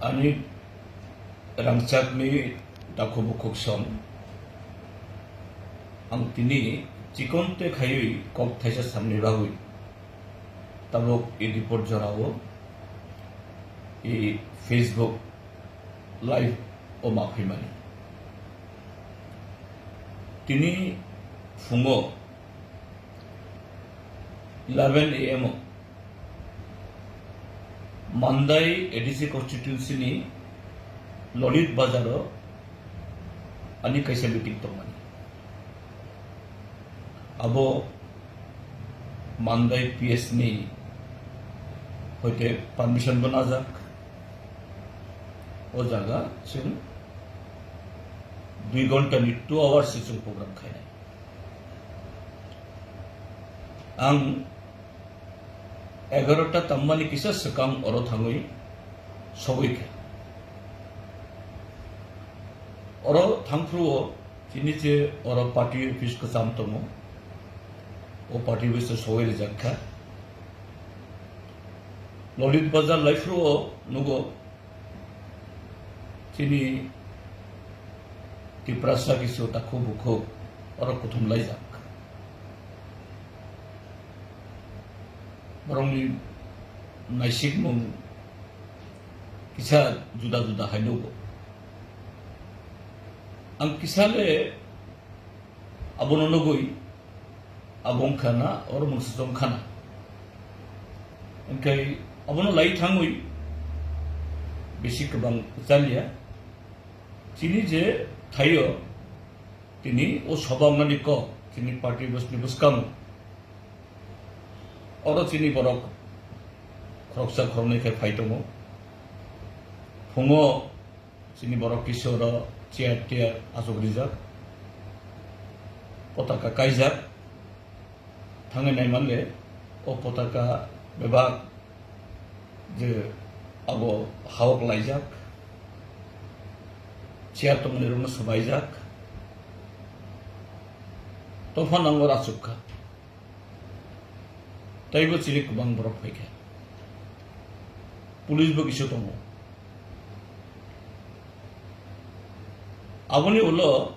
Ani rangsak mi dako bukuk som ang tini chikonte khayui kok thaisa samne bagui tabok i report jorao i Facebook live o maphimani tini fungo 11 AM Mandai ADC constituency ni Lolit Bazaro ani kaisa meeting tongmani abo Mandai PS ni hoite permission bana jak o jaga chung 2 ঘন্টা ni 2 hours chung program khaina ang 11টা tammani kisa sekam oro thangui soboike oro thangpruo tini je oro party office ko samtomo o party office soir jakha Lolit Bazar laifruo nugo tini tiprasa kisu takhu bukho oro kuthum lai jak borong naisik mung kisa juda hainugo ang kisale abono nugui abong khana or munsum khana engkai abono lai thangui beshi kabang chalia chini je thayo tini o sobamnani ko chini party bosni buskam oro chini borok khoroksa khornai khai phaitomo fungo chini borok kisoro chair tiar asogrijak potaka kaijak thangai nai manle o potaka bebak je abo hawak laijak chair tomne runo sabaijak tofan angor asukha taibo chiri kubang borok phaikha police bo kisu tongo aboni ulo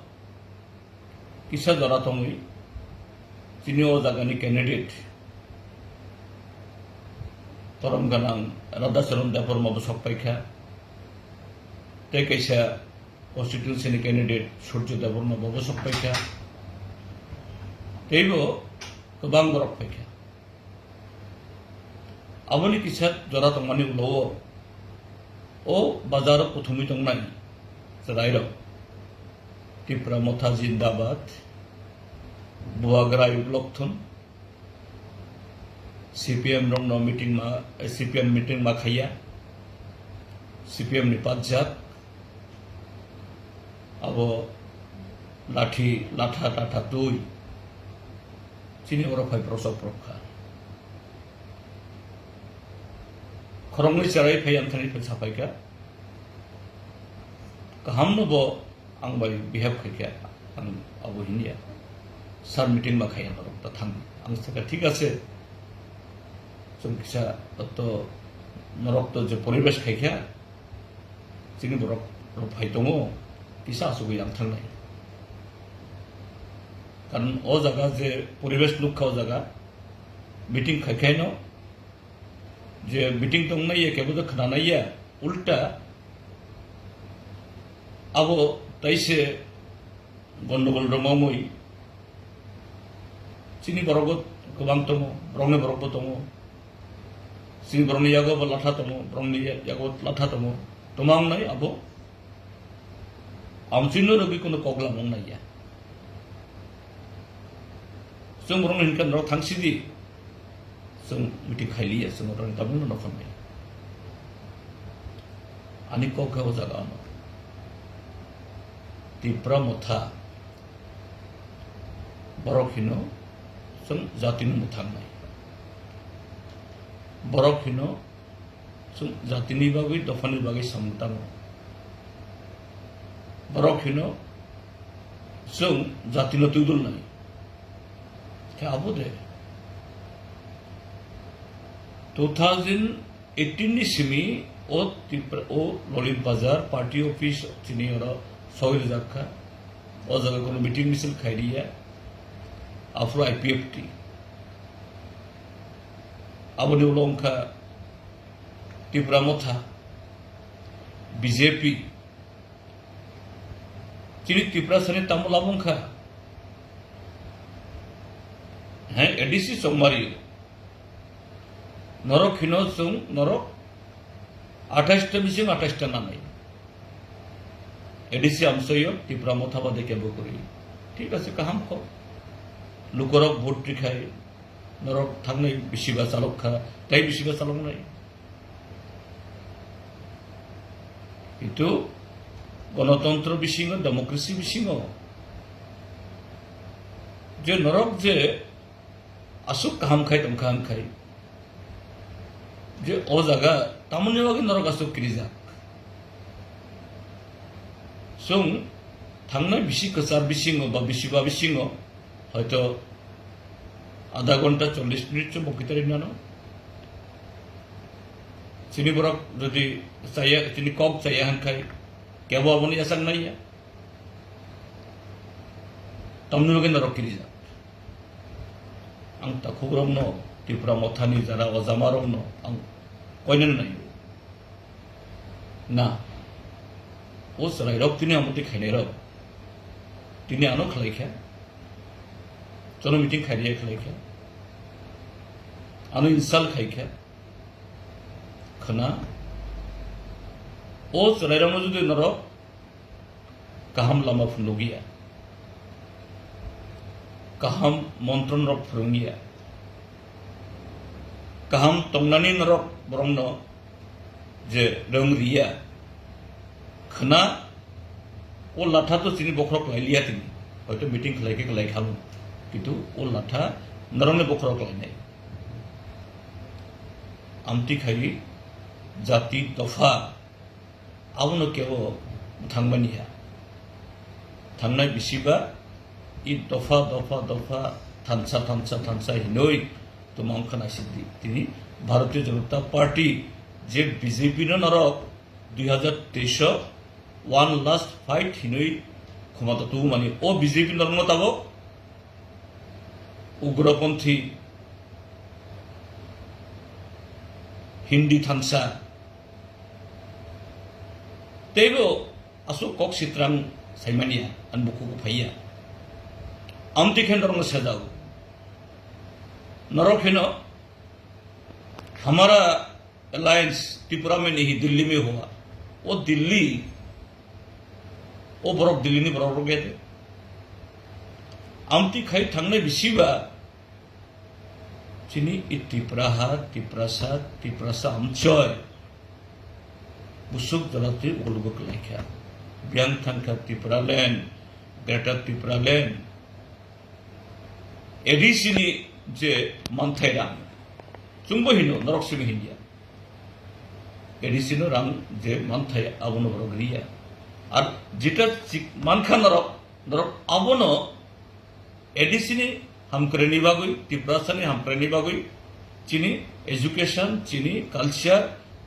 kisa jora tongui chini o jagani candidate torom ganang Radhacharan Deborma bo sok paikha te kaisa constituency ni candidate Surjo Deborma bo sok paikha teibo kubang borok paikha aboni kisa jora tongmani ulo o bazar prothumi tongnai sadairo Tipra Motha Zindabad Buagra Ublokthon CPM rong no meeting ma CPM meeting ma khaya CPM ni pajak abo lathi latha tata tui chini oro phai prosop prokha khorongni charai phai amthani phai sapaika kahamno bo ang bai behave khaika ang abo hinia sar meeting ma khaya norok ta thang ang saka ঠিক আছে chung kisa to norok to je poribesh khaika chini borok ro phai tongo kisa asugui ang thang nai karon o jaga je poribesh lukha o jaga meeting khakai no je meeting tong nai ye kebo khana nai ya ulta abo taise gondogol romamoi chini borogot kubang tomo brongni borok tomo sini brongni yago latha tomo brongni yago latha tomo tomang nai abo amchino rogi kono kogla mong nai ya sung brongni hinkan ro thangsidi sung meeting khaili ya sung ro tabun no khame ani ko ka jaga no Tipra Motha borok hino sung jatin muthang nai borok hino sung jatini bagi dofani bagi samtang borok hino sung jatino tudul nai ke abu de 2000 18 simi o Lolim Bazar party office chini ora soil jakha o jaga kono meeting misil khairiya afro IPFT aboni ulongkha Tripura Motha BJP chini Tripura sani tamul abongkha ADC Somari Norok Hino Sung Norok 28টা মিশিং 28টা নামাই ADC আমসইও Tripura মথাবাদে কেব করি ঠিক আছে কাহাম খ লুকরক vote খাই নরক থাকলে বেশিবা চালক খা তাই বেশিবা চালক নাই কিন্তু গণতন্ত্র বিশিং ডেমোক্রেসি বিশিং যে নরক যে আসুক কাহাম খাই তম কাহাম খাই যে ও জায়গা তামনি বাকি নরক আসুক কিরিজাক সং থাংনাই বিশি কসার বিশিং বা বিশিবা বিশিং হয়তো আধা ঘন্টা 40 মিনিট বকিতারি নানো চিনি বরক যদি চাইয়া তিনি কক চাইয়া হান খাই কেবো আপনি আসাক নাইয়া তামনি বাকি নরক কিরিজাক আং তাকুরম ন Tripura Mothani যারা অজামারম ন আং কইনেন নাই না ও সরাই রক তিনি আমতে খাইনে রক তিনি আনো খালাইখা চলো মিটিং খাইয়া খালাইখা আনো ইনসাল খাইখা খনা ও সরাই রম যদি নরক কাহাম লামা ফুনগিয়া কাহাম মন্ত্রণ রক ফুরঙ্গিয়া কাহাম তংনানি নরক বরংন যে রংরিয়া খনা ও লাঠা তো চিনি বখরক লাইলিয়া তিনি হয়তো মিটিং খালাইকে খালাই খালো কিন্তু ও লাঠা নরংনে বখরক লাইনাই আমতি খাই জাতি দফা আবনো কেব থাংবানিয়া থাংনাই বিসিবা ই দফা দফা দফা থানসা থানসা থানসা হিনই তো মাংখানা সিদ্ধি তিনি ভারতীয় জনতা পার্টি যে বিজেপি নরক 2023 ওয়ান লাস্ট ফাইট হিনই ক্ষমতা তু মানে ও বিজেপি নরমতাব উগ্রপন্থী হিন্দি থানসা তেব আসু কক সিত্রাং সাইমানিয়া আনবুকু ফাইয়া আমতি খেন্ডরং সাজাও नरक है ना हमारा अलायंस त्रिपुरा में नहीं दिल्ली में हुआ वो दिल्ली वो बरफ दिल्ली ने बरफ गए थे आमती खाई थंगने बिसीबा चिनी त्रिपुरा त्रिपुरा आमचय बुसुक जलाते उलगक लाइखा ब्यांग थंका Tripura land greater Tripura land एडिसिनी যে মানথাই রাং চুম্ব হিনো নরক সিং হিন্দিয়া এডিসিনো রাং যে মানথাই আবনো বড় গরিয়া আর যেটা মানখা নরক নরক আবনো এডিসিনি হামকরেনি বাগুই ত্রিপুরাসানি হামকরেনি বাগুই চিনি এডুকেশন চিনি কালচার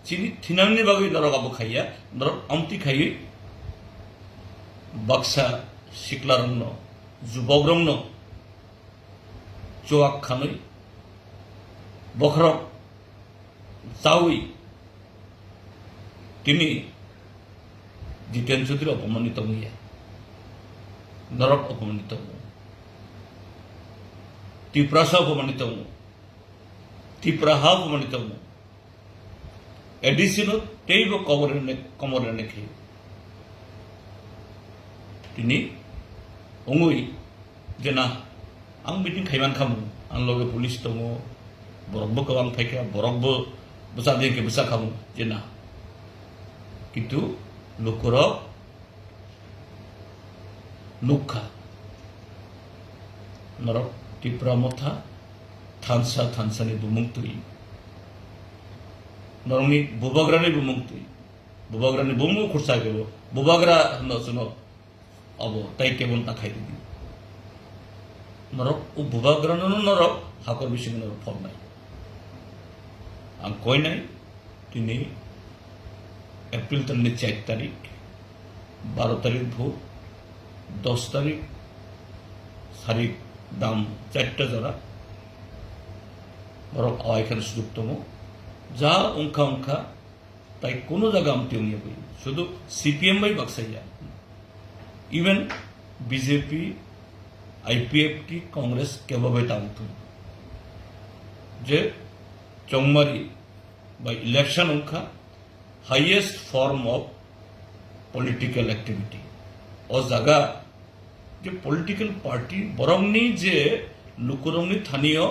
চিনি থিনানি বাগুই নরক আবো খাইয়া নরক আমতি খাই বাক্সা শিকলারণ্য যুবগ্রম্য চোয়াক খানই বখরক চাউই তিনি জিতেন চৌধুরী অপমানিত হইয়া নরক অপমানিত ত্রিপুরাসা অপমানিত ত্রিপুরাহা অপমানিত এডিসিনো তেইব কমরে নেখে তিনি অঙ্গুই যে না आं मिटिं खायमान खामो आं लगे पुलिस दङ बरकबो गोबां फायखा बरकबो बुसा देंके बुसा खामो जे ना किन्तु लुकरक नुखा नरक त्रिपुरा मथा थानसानि बुमुंतुई नरंनि बुबाग्रानि बुमुंतुई बुबाग्रानि बुमु खरसा गेबो बुबाग्रा होननो सुनो अब ताई केबन ताखाय दिदि नरक ও বুবাগ্রানো নরক হাকর বিশিং নরক ফল নাই আং কই নাই তিনি এপ্রিল 4 তারিখ 12 তারিখ ভোট 10 তারিখ সারিক দাম 4টা জোড়া বরং এখানে সুযোগতম যা অংখা তাই কোনো জায়গা আমতে নিয়ে বই শুধু সিপিএম বাই বাক্সাইয়া ইভেন বিজেপি আইপিএফ কি কংগ্রেস কেভাবে তামতো যে চৌমারি বা ইলেকশন অংখা highest form of political activity ও জায়গা যে পলিটিক্যাল পার্টি বরংনি যে লুকুরংনি স্থানীয়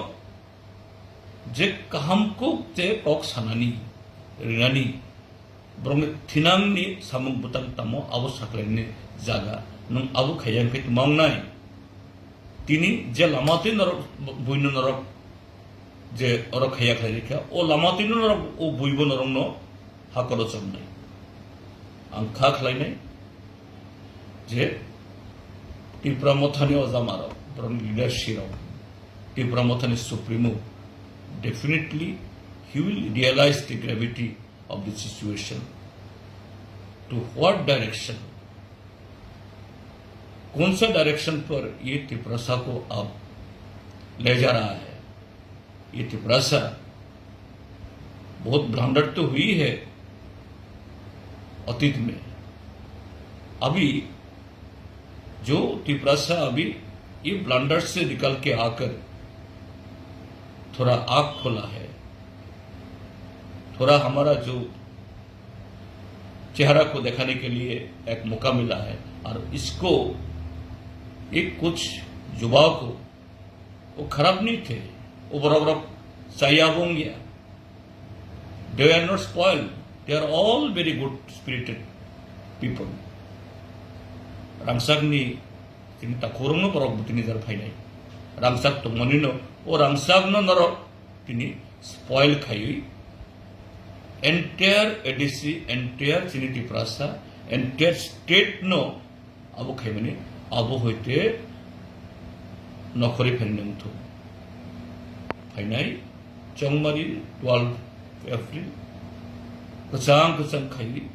যে কাহামको যে কক সানানি রিনানি বরং থিনাংনি সামুং বুতাং তামো আবো সাকলাইনি জায়গা নং আবো খাইয়াংখাই মাংনাই তিনি যে লামাতে নরক বৈন্য নরক যে অরক খাইয়া খাই রেখা ও লামাতে নরক ও বইব নরং ন হাকর চমনাই आं खा खालायनाय जे त्रिपुरा मथानि अजामाराव बरं लिडारशिपआव त्रिपुरा मथानि supremo definitely he will realize the gravity of the situation to what direction कौन सा डायरेक्शन पर ये त्रिपुरा को अब ले जा रहा है ये त्रिपुरा बहुत ब्लंडर तो हुई है अतीत में अभी जो त्रिपुरा अभी ये ब्लंडर से निकल के आकर थोड़ा आँख खोला है थोड़ा हमारा जो चेहरा को दिखाने के लिए एक मौका मिला है और इसको एक कुछ युवाओं को वो खराब नहीं थे वो बराबर चाहिए होंगे they are not spoiled they are all very good spirited people रामसागनि তিনি তা খরংনো পরক তিনি যার ফাইনাই রামসাগ তো মনিনো ও রামসাগন নর তিনি স্পয়েল খাইই এন্টায়ার এডিসি এন্টায়ার চিনিটি প্রাসা এন্টায়ার স্টেট নো আবো খাইমানি আবো হইতে নখরি ফেননেমথু ফাইনাই চংমারি 12 April Kacang Khairi.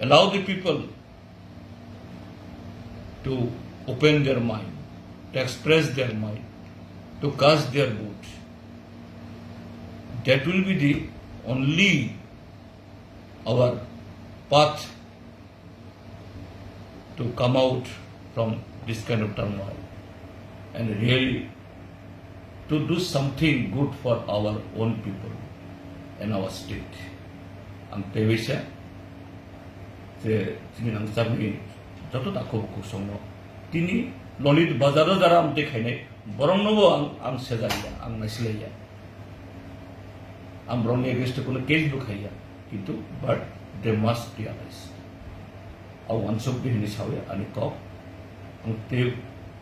Allow the people to open their mind, to express their mind, to cast their vote. That will be the only our path to come out from this kind of turmoil and really to do something good for our own people. In our state. Ang Tewisa, the Sinang Sabni, Tato Tako Kusono, Tini, Lolid Bazaro Daram Dekane, Boronovo Ang Sezaria, Ang Naslaya. I'm wrong against the case book here, but they must realize. I want to be in this house, and a cop, and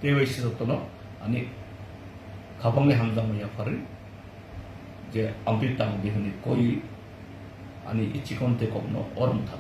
Tewisa Tono, and a Kapang Hamdamaya Farin. जे अमृता बिहनी कोई आणि इचिकोनते कोबनो और मुथा